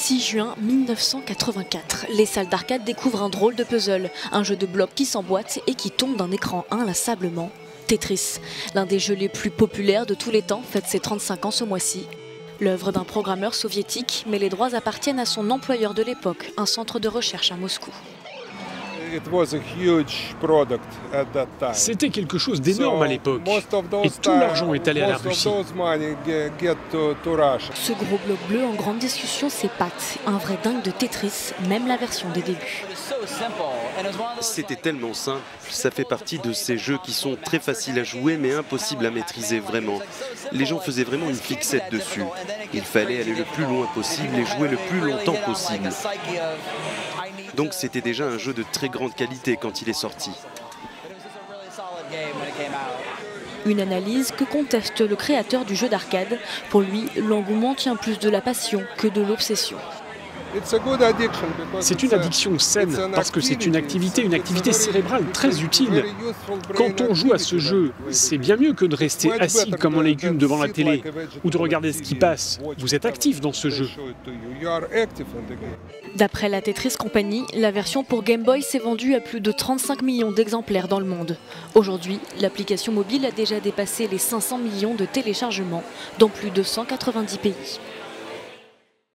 6 juin 1984, les salles d'arcade découvrent un drôle de puzzle, un jeu de blocs qui s'emboîte et qui tombe d'un écran inlassablement. Tetris, l'un des jeux les plus populaires de tous les temps, fête ses 35 ans ce mois-ci. L'œuvre d'un programmeur soviétique, mais les droits appartiennent à son employeur de l'époque, un centre de recherche à Moscou. C'était quelque chose d'énorme à l'époque, et tout l'argent est allé à la Russie. Ce gros bloc bleu en grande discussion s'épate, un vrai dingue de Tetris, même la version des débuts. C'était tellement simple, ça fait partie de ces jeux qui sont très faciles à jouer mais impossibles à maîtriser vraiment. Les gens faisaient vraiment une fixette dessus. Il fallait aller le plus loin possible et jouer le plus longtemps possible. Donc c'était déjà un jeu de très grande qualité quand il est sorti. Une analyse que conteste le créateur du jeu d'arcade. Pour lui, l'engouement tient plus de la passion que de l'obsession. C'est une addiction saine parce que c'est une activité cérébrale très utile. Quand on joue à ce jeu, c'est bien mieux que de rester assis comme un légume devant la télé ou de regarder ce qui passe. Vous êtes actif dans ce jeu. D'après la Tetris Company, la version pour Game Boy s'est vendue à plus de 35 millions d'exemplaires dans le monde. Aujourd'hui, l'application mobile a déjà dépassé les 500 millions de téléchargements dans plus de 190 pays.